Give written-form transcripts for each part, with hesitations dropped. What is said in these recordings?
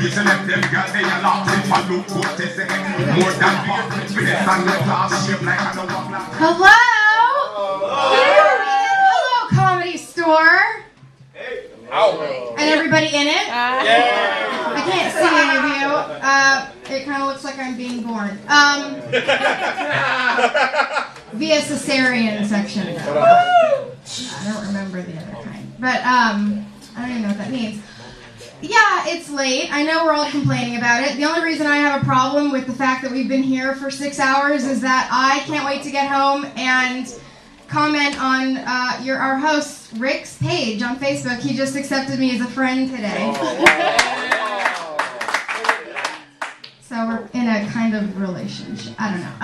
reason that them girls they are laughing for look what they say. More than 4 minutes and the class shape like I don't want that. Hello? Hello, Comedy Store. And everybody in it? I can't see any of you. It kind of looks like I'm being born. Via cesarean section. I don't remember the other kind. But I don't even know what that means. Yeah, it's late. I know we're all complaining about it. The only reason I have a problem with the fact that we've been here for 6 hours is that I can't wait to get home and comment on our host, Rick's page on Facebook. He just accepted me as a friend today. So we're in a kind of relationship. I don't know.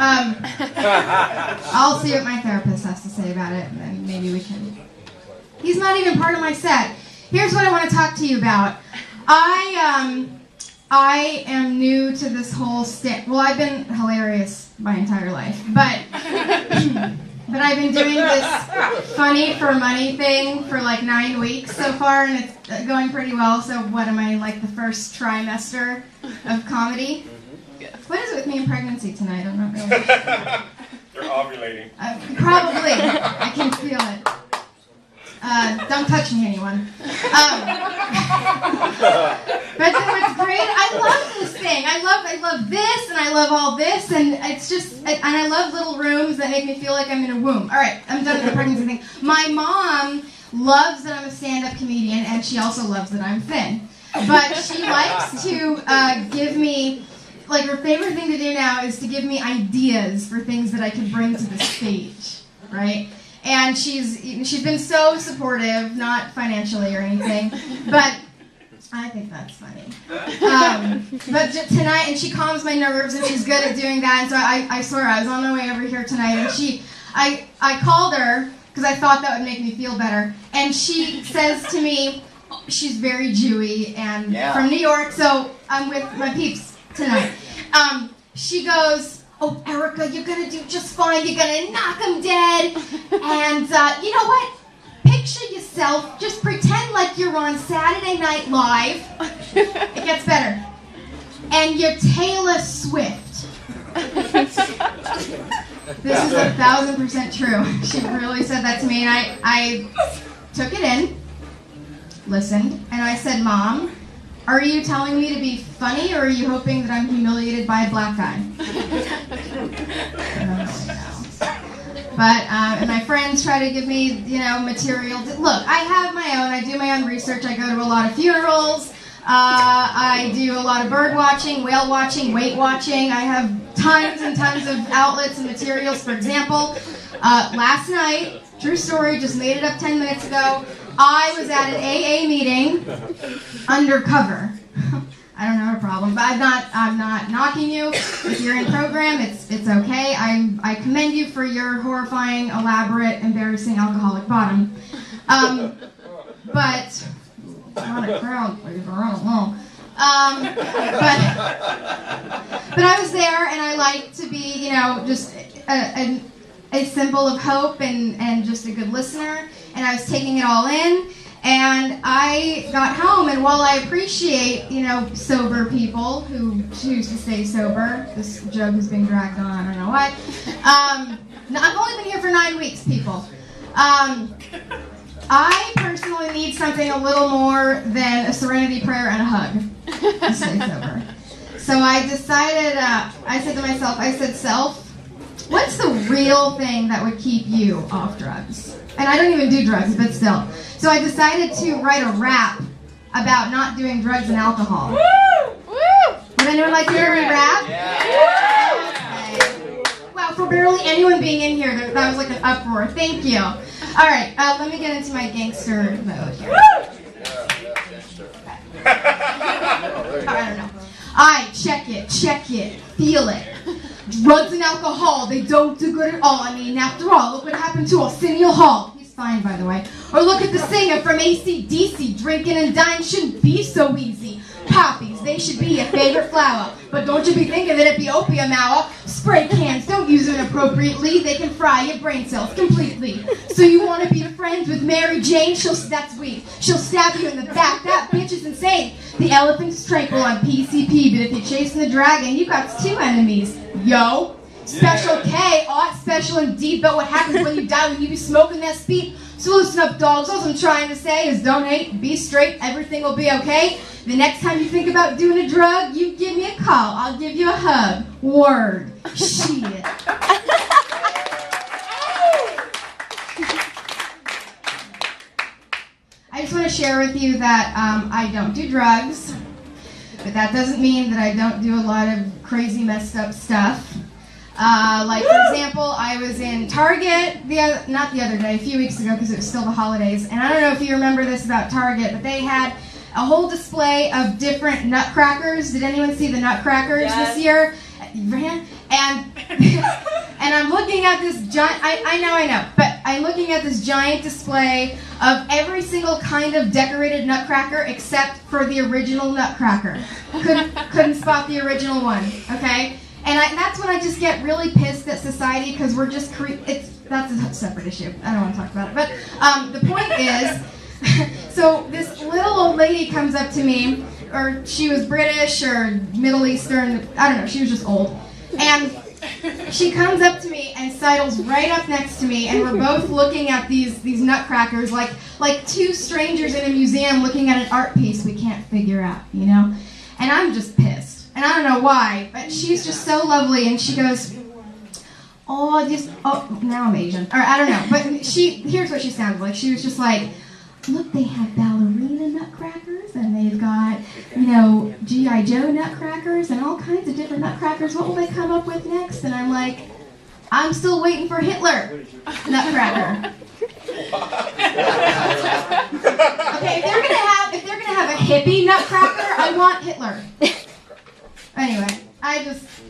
I'll see what my therapist has to say about it, and then maybe we can... He's not even part of my set. Here's what I want to talk to you about. I am new to this whole stick. Well, I've been hilarious my entire life, but I've been doing this funny for money thing for like 9 weeks so far, and it's going pretty well. So what am I, like the first trimester of comedy? What is it with me and pregnancy tonight? I'm not really sure. You're ovulating. Probably. I can feel it. Don't touch me, anyone. But it's great. I love this thing. I love this, and I love all this, and it's just, and I love little rooms that make me feel like I'm in a womb. All right, I'm done with the pregnancy thing. My mom loves that I'm a stand-up comedian, and she also loves that I'm thin. But she likes to give me, like, her favorite thing to do now is to give me ideas for things that I can bring to the stage, right? And she's been so supportive, not financially or anything, but I think that's funny. But tonight, and she calms my nerves, and she's good at doing that. And so I swear, I was on my way over here tonight, and I called her because I thought that would make me feel better. And she says to me, she's very Jewy and from New York, so I'm with my peeps tonight. She goes, "Oh, Erica, you're going to do just fine. You're going to knock them dead. And you know what? Picture yourself. Just pretend like you're on Saturday Night Live." It gets better. "And you're Taylor Swift." This is 1,000% true. She really said that to me, and I took it in, listened, and I said, "Mom, are you telling me to be funny, or are you hoping that I'm humiliated by a black guy?" I don't really know. But, and my friends try to give me, material. Look, I have my own. I do my own research. I go to a lot of funerals. I do a lot of bird watching, whale watching, weight watching. I have tons and tons of outlets and materials. For example, last night, true story, just made it up 10 minutes ago, I was at an AA meeting undercover. I don't have a problem, but I'm not knocking you. If you're in program, it's okay. I commend you for your horrifying, elaborate, embarrassing alcoholic bottom. But not a crowd, please. I don't know. But I was there, and I like to be, just a symbol of hope and just a good listener. And I was taking it all in. And I got home, and while I appreciate, sober people who choose to stay sober, this joke is being dragged on, I don't know why. I've only been here for 9 weeks, people. I personally need something a little more than a serenity prayer and a hug to stay sober. So I decided, I said to myself, "Self, what's the real thing that would keep you off drugs?" And I don't even do drugs, but still. So I decided to write a rap about not doing drugs and alcohol. Woo! Woo! Would anyone like to hear me rap? Yeah. Okay. Wow, for barely anyone being in here, that was like an uproar. Thank you. All right, let me get into my gangster mode here. I don't know. I check it, feel it. Drugs and alcohol, they don't do good at all. I mean, after all, look what happened to Arsenio Hall. He's fine, by the way. Or look at the singer from AC/DC. Drinking and dying shouldn't be so easy. Poppies, they should be your favorite flower. But don't you be thinking that it be opium hour. Spray cans, don't use it inappropriately. They can fry your brain cells completely. So you want to be friends with Mary Jane? That's weak. She'll stab you in the back. That bitch is insane. The elephant's tranquil on PCP, but if you're chasing the dragon, you got two enemies. Yo. Special K, special indeed, but what happens when you die when you be smoking that speed? So listen up, dogs. All I'm trying to say is don't hate, be straight, everything will be okay. The next time you think about doing a drug, you give me a call. I'll give you a hug. Word. Shit. I just want to share with you that I don't do drugs, but that doesn't mean that I don't do a lot of crazy messed up stuff. Like, for example, I was in Target, not the other day, a few weeks ago, because it was still the holidays, and I don't know if you remember this about Target, but they had a whole display of different nutcrackers. Did anyone see the nutcrackers this year? And I'm looking at this giant, I know, but I'm looking at this giant display of every single kind of decorated nutcracker except for the original nutcracker. Couldn't spot the original one, okay? And that's when I just get really pissed at society because we're just that's a separate issue. I don't want to talk about it. But the point is, so this little old lady comes up to me, or she was British or Middle Eastern, I don't know, she was just old. And she comes up to me and sidles right up next to me, and we're both looking at these nutcrackers like two strangers in a museum looking at an art piece we can't figure out, you know? And I'm just pissed. And I don't know why, but she's just so lovely, and she goes, now I'm Asian. Or I don't know, but here's what she sounded like. She was just like, look, they have ballerina nutcrackers, and they've got, G.I. Joe nutcrackers, and all kinds of different nutcrackers. What will they come up with next? And I'm like, I'm still waiting for Hitler nutcracker. Okay, if they're gonna have a hippie nutcracker, I want Hitler. Anyway,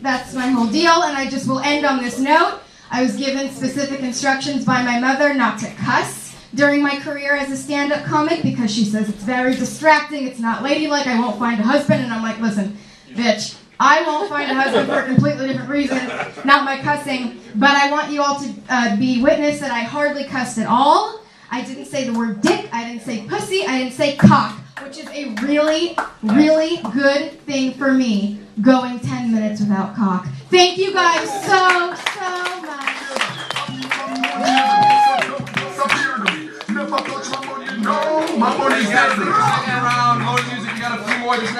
that's my whole deal, and I just will end on this note. I was given specific instructions by my mother not to cuss during my career as a stand-up comic because she says it's very distracting, it's not ladylike, I won't find a husband, and I'm like, listen, bitch, I won't find a husband for a completely different reason, not my cussing, but I want you all to be witness that I hardly cussed at all. I didn't say the word dick, I didn't say pussy, I didn't say cock, which is a really, really good thing for me, going 10 minutes without cock. Thank you guys so much. My money's Second round, more music. We got a few more. This next